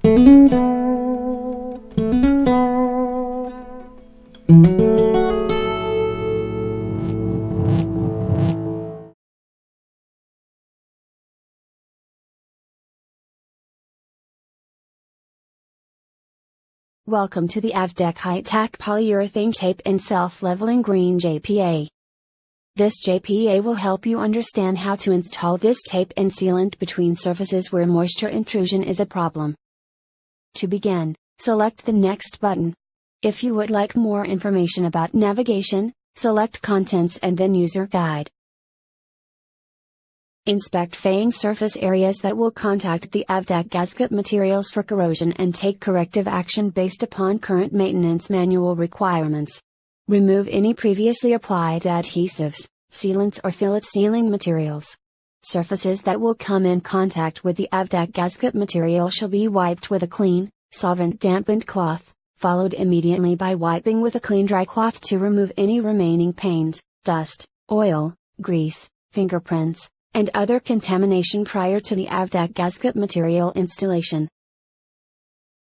Welcome to the Av-DEC high-tack polyurethane tape in self-leveling green JPA. This JPA will help you understand how to install this tape and sealant between surfaces where moisture intrusion is a problem. To begin, select the Next button. If you would like more information about navigation, select Contents and then User Guide. Inspect faying surface areas that will contact the Av-DEC gasket materials for corrosion and take corrective action based upon current maintenance manual requirements. Remove any previously applied adhesives, sealants or fillet sealing materials. Surfaces that will come in contact with the Av-DEC gasket material shall be wiped with a clean, solvent-dampened cloth, followed immediately by wiping with a clean dry cloth to remove any remaining paint, dust, oil, grease, fingerprints, and other contamination prior to the Av-DEC gasket material installation.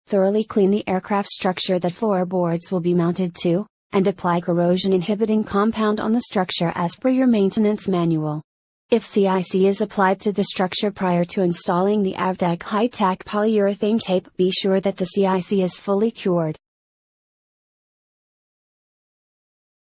Thoroughly clean the aircraft structure that floorboards will be mounted to, and apply corrosion-inhibiting compound on the structure as per your maintenance manual. If CIC is applied to the structure prior to installing the Av-DEC high-tack polyurethane tape, be sure that the CIC is fully cured.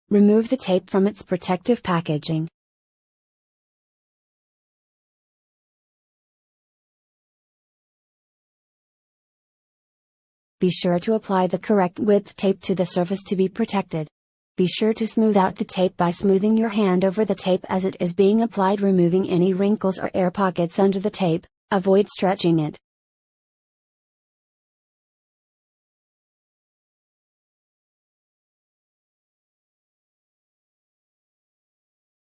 Remove the tape from its protective packaging. Be sure to apply the correct width tape to the surface to be protected. Be sure to smooth out the tape by smoothing your hand over the tape as it is being applied, removing any wrinkles or air pockets under the tape. Avoid stretching it.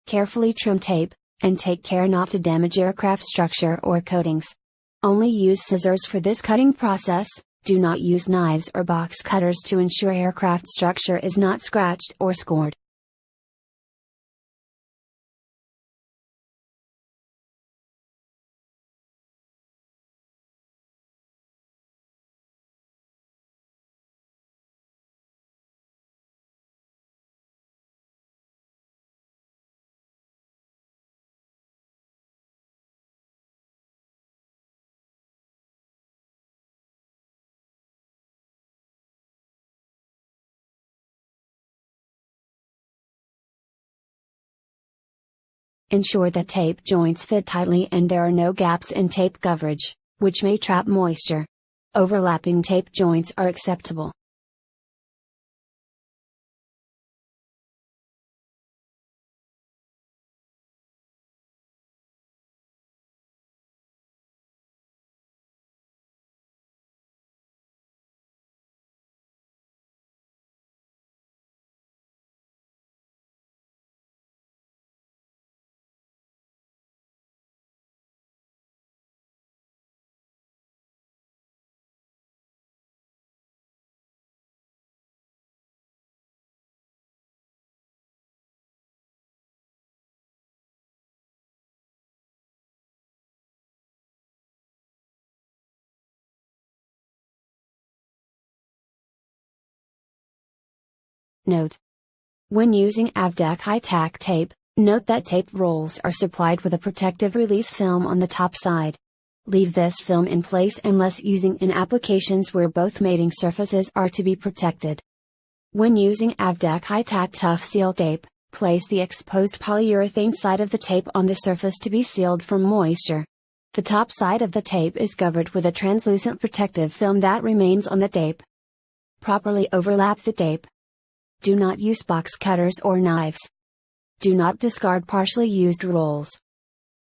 Carefully trim tape, and take care not to damage aircraft structure or coatings. Only use scissors for this cutting process. Do not use knives or box cutters to ensure aircraft structure is not scratched or scored. Ensure that tape joints fit tightly and there are no gaps in tape coverage, which may trap moisture. Overlapping tape joints are acceptable. Note: when using Av-DEC high-tack tape, note that tape rolls are supplied with a protective release film on the top side. Leave this film in place unless using in applications where both mating surfaces are to be protected. When using Av-DEC high-tack tough seal tape, place the exposed polyurethane side of the tape on the surface to be sealed from moisture. The top side of the tape is covered with a translucent protective film that remains on the tape. Properly overlap the tape. Do not use box cutters or knives. Do not discard partially used rolls.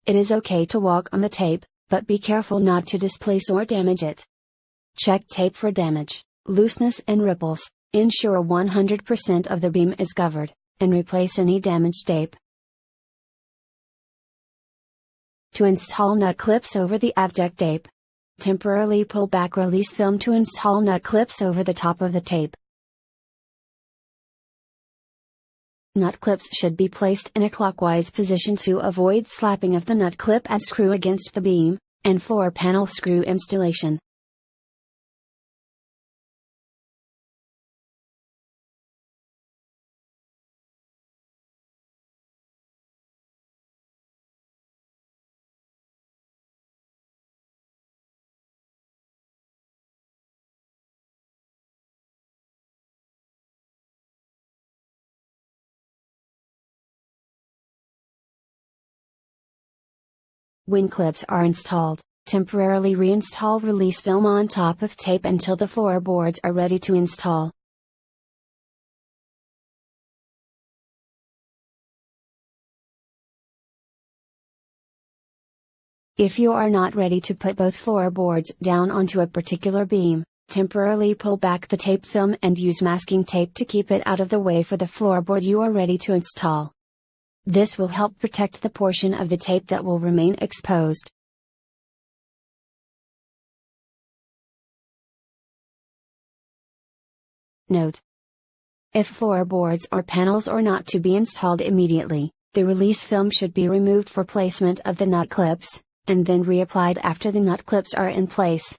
It is okay to walk on the tape, but be careful not to displace or damage it. Check tape for damage, looseness and ripples, ensure 100% of the beam is covered, and replace any damaged tape. To install nut clips over the Av-DEC tape. Temporarily pull back release film to install nut clips over the top of the tape. Nut clips should be placed in a clockwise position to avoid slapping of the nut clip as screw against the beam, and floor panel screw installation. When clips are installed, temporarily reinstall release film on top of tape until the floorboards are ready to install. If you are not ready to put both floorboards down onto a particular beam, temporarily pull back the tape film and use masking tape to keep it out of the way for the floorboard you are ready to install. This will help protect the portion of the tape that will remain exposed. Note: if floorboards or panels are not to be installed immediately, the release film should be removed for placement of the nut clips, and then reapplied after the nut clips are in place.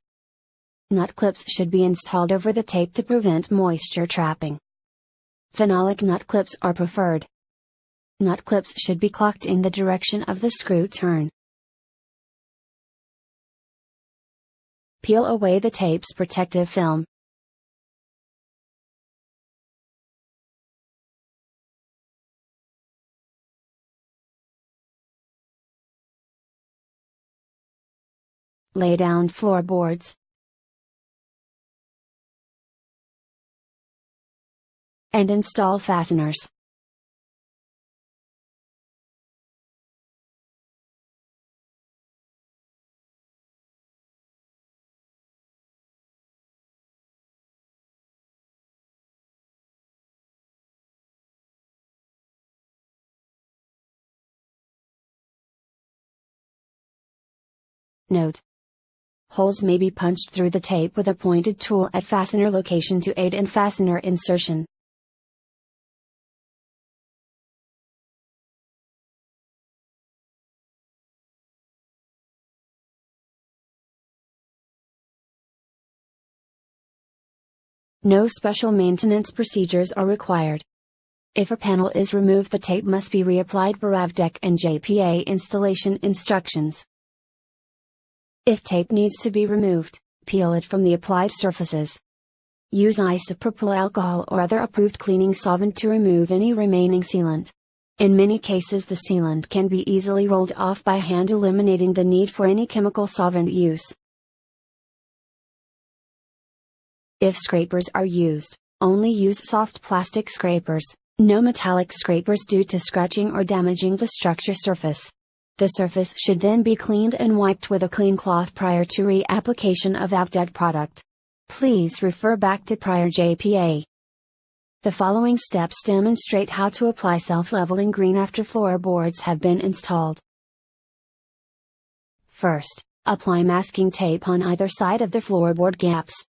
Nut clips should be installed over the tape to prevent moisture trapping. Phenolic nut clips are preferred. Nut clips should be cocked in the direction of the screw turn. Peel away the tape's protective film. Lay down floorboards. And install fasteners. Note: holes may be punched through the tape with a pointed tool at fastener location to aid in fastener insertion. No special maintenance procedures are required. If a panel is removed, the tape must be reapplied per Av-DEC and JPA installation instructions. If tape needs to be removed, peel it from the applied surfaces. Use isopropyl alcohol or other approved cleaning solvent to remove any remaining sealant. In many cases, the sealant can be easily rolled off by hand, eliminating the need for any chemical solvent use. If scrapers are used, only use soft plastic scrapers, no metallic scrapers due to scratching or damaging the structure surface. The surface should then be cleaned and wiped with a clean cloth prior to reapplication of Av-DEC product. Please refer back to prior JPA. The following steps demonstrate how to apply self-leveling green after floorboards have been installed. First, apply masking tape on either side of the floorboard gaps.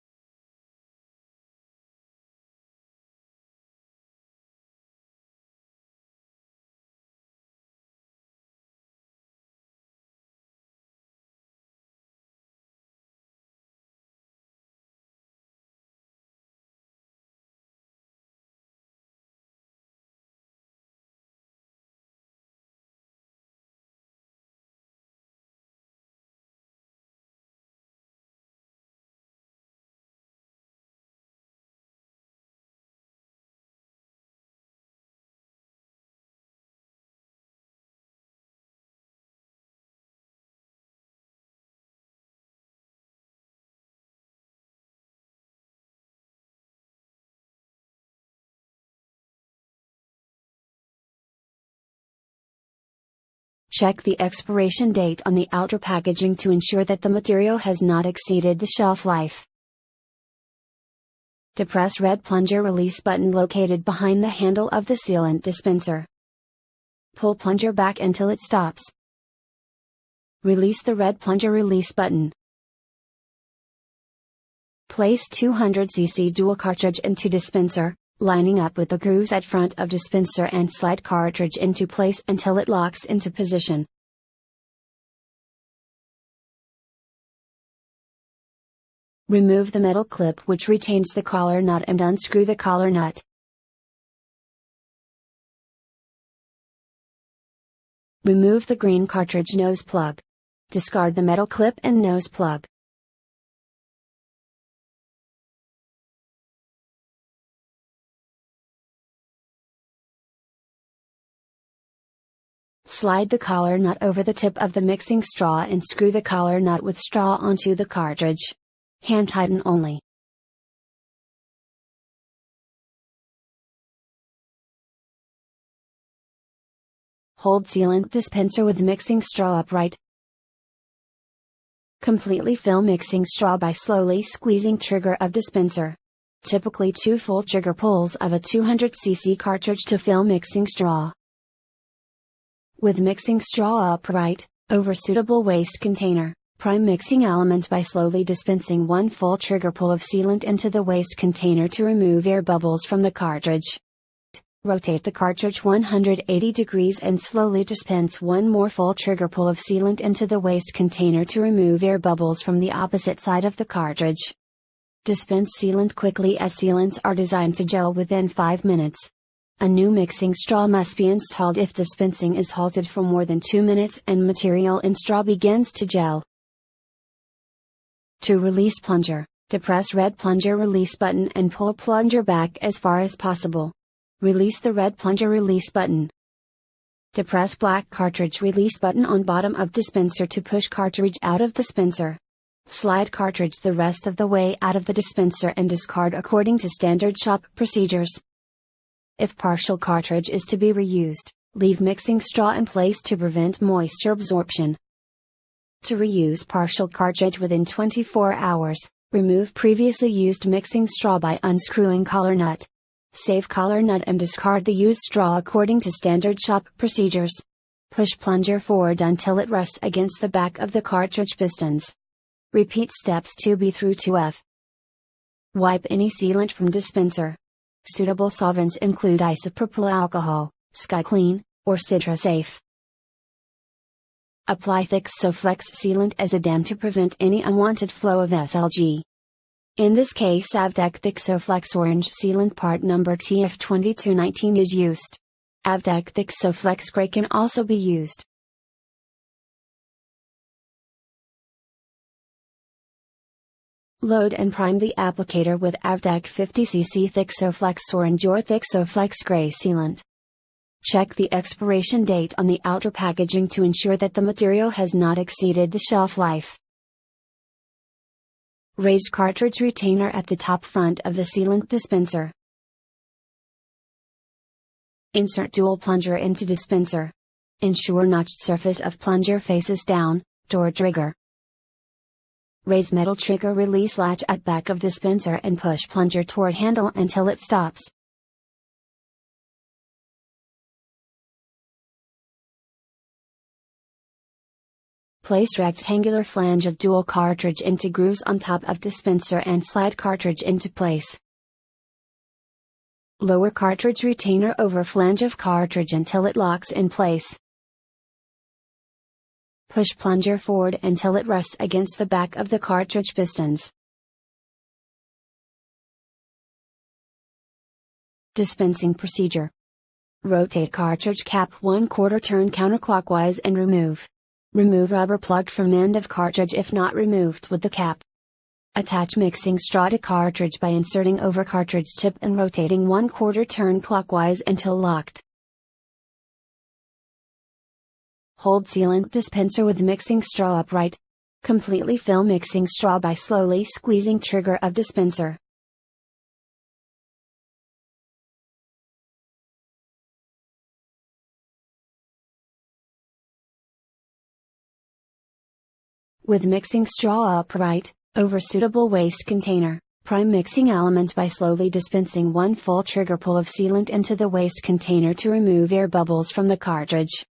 Check the expiration date on the outer packaging to ensure that the material has not exceeded the shelf life. Depress red plunger release button located behind the handle of the sealant dispenser. Pull plunger back until it stops. Release the red plunger release button. Place 200 cc dual cartridge into dispenser, lining up with the grooves at front of dispenser, and slide cartridge into place until it locks into position. Remove the metal clip which retains the collar nut and unscrew the collar nut. Remove the green cartridge nose plug. Discard the metal clip and nose plug. Slide the collar nut over the tip of the mixing straw and screw the collar nut with straw onto the cartridge. Hand tighten only. Hold sealant dispenser with mixing straw upright. Completely fill mixing straw by slowly squeezing trigger of dispenser. Typically 2 full trigger pulls of a 200 cc cartridge to fill mixing straw. With mixing straw upright, over suitable waste container, prime mixing element by slowly dispensing 1 full trigger pull of sealant into the waste container to remove air bubbles from the cartridge. Rotate the cartridge 180 degrees and slowly dispense 1 more full trigger pull of sealant into the waste container to remove air bubbles from the opposite side of the cartridge. Dispense sealant quickly as sealants are designed to gel within 5 minutes. A new mixing straw must be installed if dispensing is halted for more than 2 minutes and material in straw begins to gel. To release plunger, depress red plunger release button and pull plunger back as far as possible. Release the red plunger release button. Depress black cartridge release button on bottom of dispenser to push cartridge out of dispenser. Slide cartridge the rest of the way out of the dispenser and discard according to standard shop procedures. If partial cartridge is to be reused, leave mixing straw in place to prevent moisture absorption. To reuse partial cartridge within 24 hours, remove previously used mixing straw by unscrewing collar nut. Save collar nut and discard the used straw according to standard shop procedures. Push plunger forward until it rests against the back of the cartridge pistons. Repeat steps 2B through 2F. Wipe any sealant from dispenser. Suitable solvents include isopropyl alcohol, SkyClean, or CitraSafe. Apply thick Soflex sealant as a dam to prevent any unwanted flow of SLG. In this case Av-DEC thick Soflex orange sealant part number TF2219 is used. Av-DEC thick Soflex gray can also be used. Load and prime the applicator with Av-DEC 50cc thick Soflex orange or thick Soflex gray sealant. Check the expiration date on the outer packaging to ensure that the material has not exceeded the shelf life. Raise cartridge retainer at the top front of the sealant dispenser. Insert dual plunger into dispenser. Ensure notched surface of plunger faces down, door trigger. Raise metal trigger release latch at back of dispenser and push plunger toward handle until it stops. Place rectangular flange of dual cartridge into grooves on top of dispenser and slide cartridge into place. Lower cartridge retainer over flange of cartridge until it locks in place. Push plunger forward until it rests against the back of the cartridge pistons. Dispensing procedure. Rotate cartridge cap 1/4 turn counterclockwise and remove. Remove rubber plug from end of cartridge if not removed with the cap. Attach mixing straw to cartridge by inserting over cartridge tip and rotating 1/4 turn clockwise until locked. Hold sealant dispenser with mixing straw upright. Completely fill mixing straw by slowly squeezing trigger of dispenser. With mixing straw upright, over suitable waste container, prime mixing element by slowly dispensing 1 full trigger pull of sealant into the waste container to remove air bubbles from the cartridge.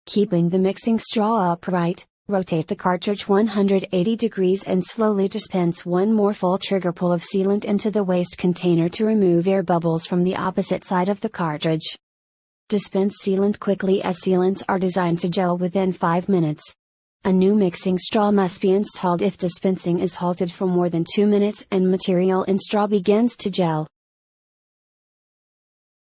Keeping the mixing straw upright, rotate the cartridge 180 degrees and slowly dispense 1 more full trigger pull of sealant into the waste container to remove air bubbles from the opposite side of the cartridge. Dispense sealant quickly as sealants are designed to gel within 5 minutes. A new mixing straw must be installed if dispensing is halted for more than 2 minutes and material in straw begins to gel.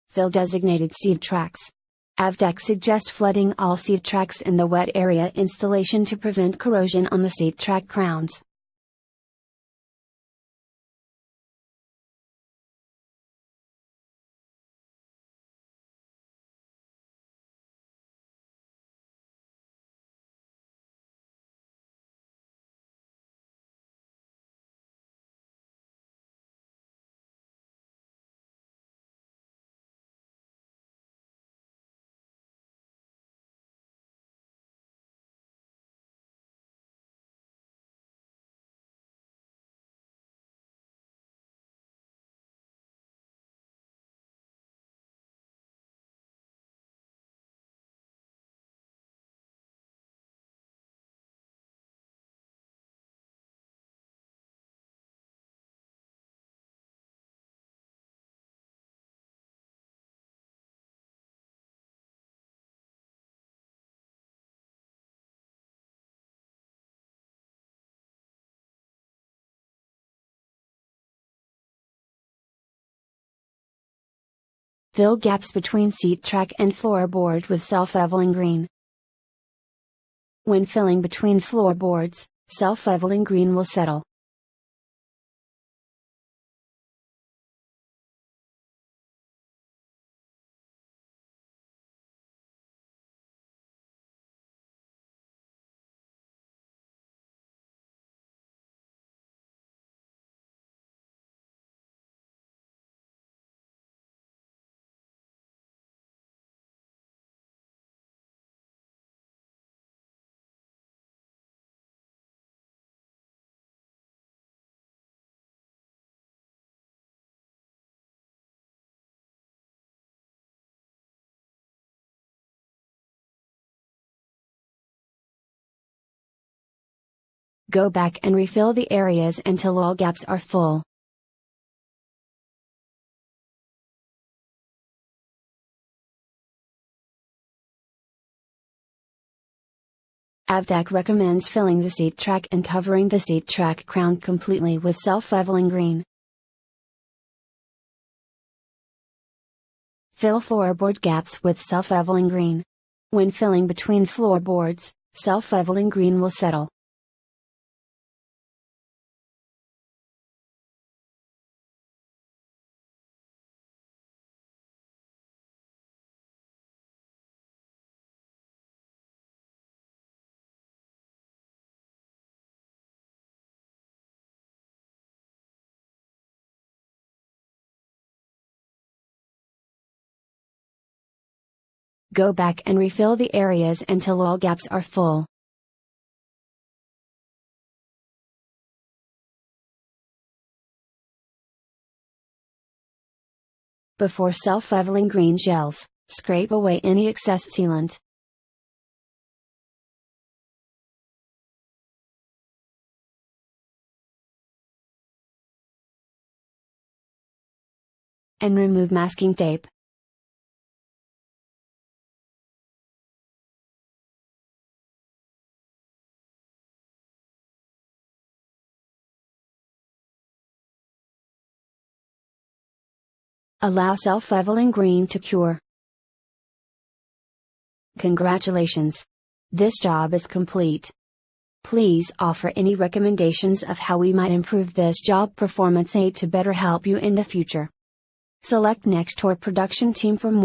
Fill designated seed tracks. Av-DEC suggests flooding all seed tracks in the wet area installation to prevent corrosion on the seed track crowns. Fill gaps between seat track and floorboard with self-leveling green. When filling between floorboards, self-leveling green will settle. Go back and refill the areas until all gaps are full. Av-DEC recommends filling the seat track and covering the seat track crown completely with self-leveling green. Fill floorboard gaps with self-leveling green. When filling between floorboards, self-leveling green will settle. Go back and refill the areas until all gaps are full. Before self-leveling green gels, scrape away any excess sealant. And remove masking tape. Allow self-leveling green to cure. Congratulations! This job is complete. Please offer any recommendations of how we might improve this job performance aid to better help you in the future. Select Next or Production Team for more.